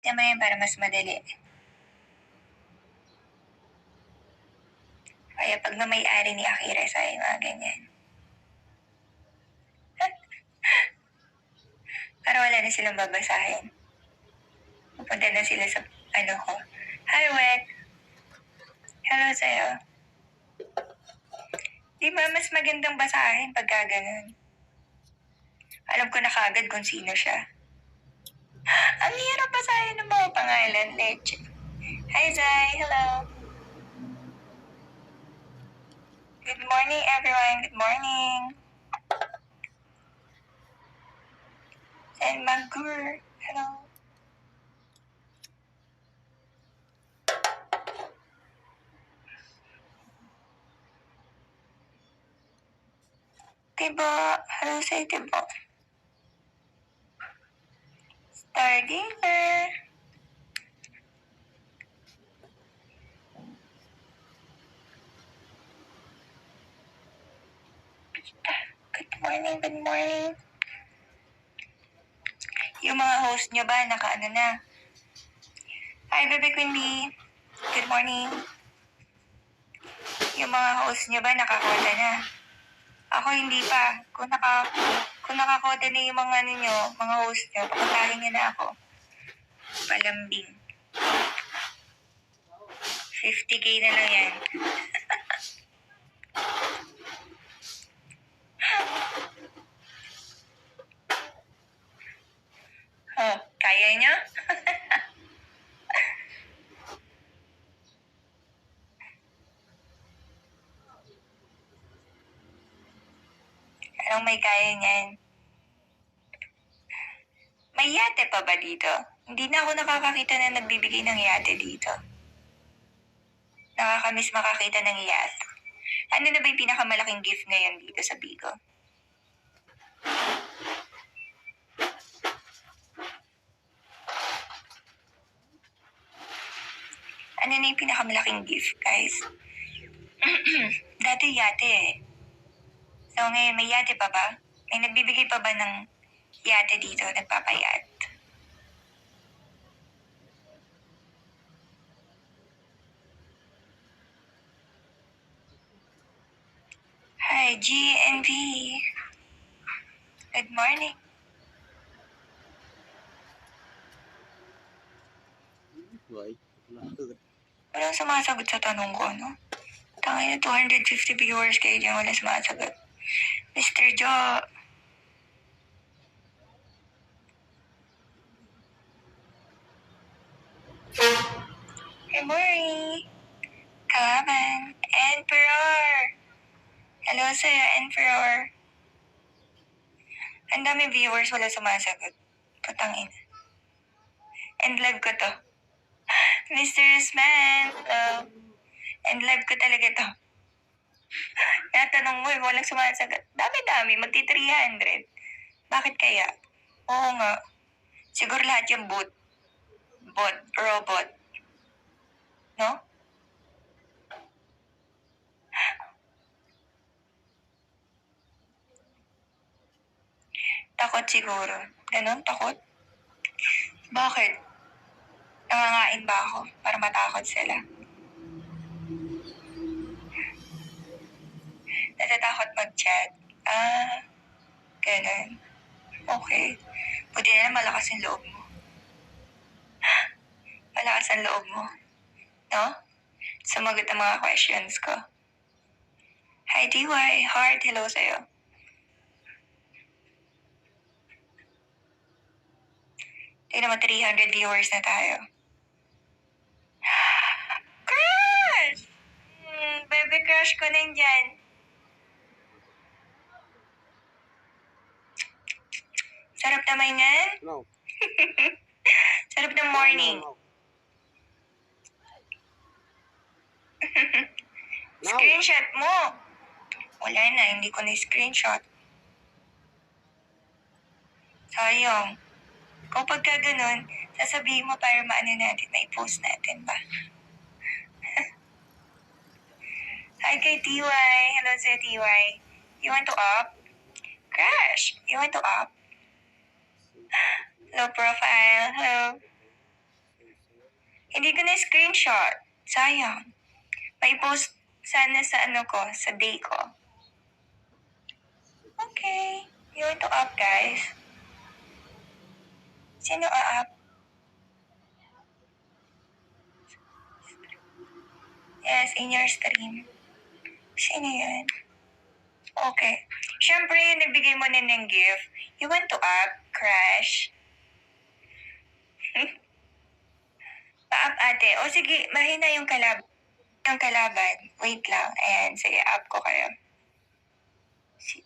Yan mo yan para mas madali. Kaya pag na may-ari ni Akira sa mga ganyan. Para wala na silang babasahin. Pupunta na sila sa ko. Hi, Wet. Hello sa'yo. Di ba mas magandang basahin pagka ganun? Alam ko na kagad kung sino siya. Ang hirap basahin ng mga pangalan, Leche. Hi, Zai. Hello. Good morning, everyone. Good morning. And Magur. Hello. Tibo. Hello sa'yo, Tibo. Stargazer. Good morning, good morning. Yung mga host nyo ba, naka-ano na? Hi, Bebe Queen Bee. Good morning. Yung mga host nyo ba, nakakoda na? Ako hindi pa. Kung nakakoda na yung mga ninyo, mga host nyo, pakatahin nyo na ako. Palambing. 50K na lang yan. Oh, kaya nyo? Anong may kaya niyan? May yate pa ba dito? Hindi na ako nakakakita na nagbibigay ng yate dito. Nakakamiss makakita ng yate. Ano na ba yung pinakamalaking gift ngayon dito sa Bigo? Ano na yung pinakamalaking gift, guys? Dati yate eh. So ngayon, may yate pa ba? May nagbibigay pa ba ng yate dito, nagpapayat? Hi, GNV. Good morning. Walang sumasagot sa tanong ko, no? Tangay na 250 viewers kayo dyan, wala sumasagot. Mr. Jo. Good morning. Kalaban. Emperor. Hello sa'yo, Emperor. Ang dami viewers, wala sumasagot. Putangin. And live ko to. Mr. Usman. And live ko talaga to. Natanong mo, walang sumasagot. Dami-dami, magti-300. Bakit kaya? Oo nga. Siguro lahat yung bot. Robot. No? Takot siguro. Ganon, takot? Bakit? Nangangain ba ako para matakot sila? Natatakot mag-chat. Ganon. Okay. Buti na malakas yung loob mo. Malakas ang loob mo. No? Sumagot ang mga questions ko. Hi, DY. Heart, hello sa'yo. Tignan mo, 300 viewers na tayo. Crush! Baby crush ko na dyan. Sarap naman yan? No. Sarap ng morning. No. Screenshot mo. Wala na, hindi ko na-screenshot. Sayang. Kung pagka ganun, sasabihin mo para maano natin, ma-post natin ba? Hi kay TY. Hello sa'yo, TY. You want to up? Crash, you want to up? Low profile. Hello. Hindi ko na screenshot. Sayang. May post sana sa sa day ko. Okay. You want to up, guys? Sino up? Yes, in your stream. Sino yan? Okay. Siyempre, nagbigay mo na ng gift. You want to up, Crush? Pa-up, ate. O sige, mahina yung kalaban. Wait lang. Ayan, sige, up ko kayo. Si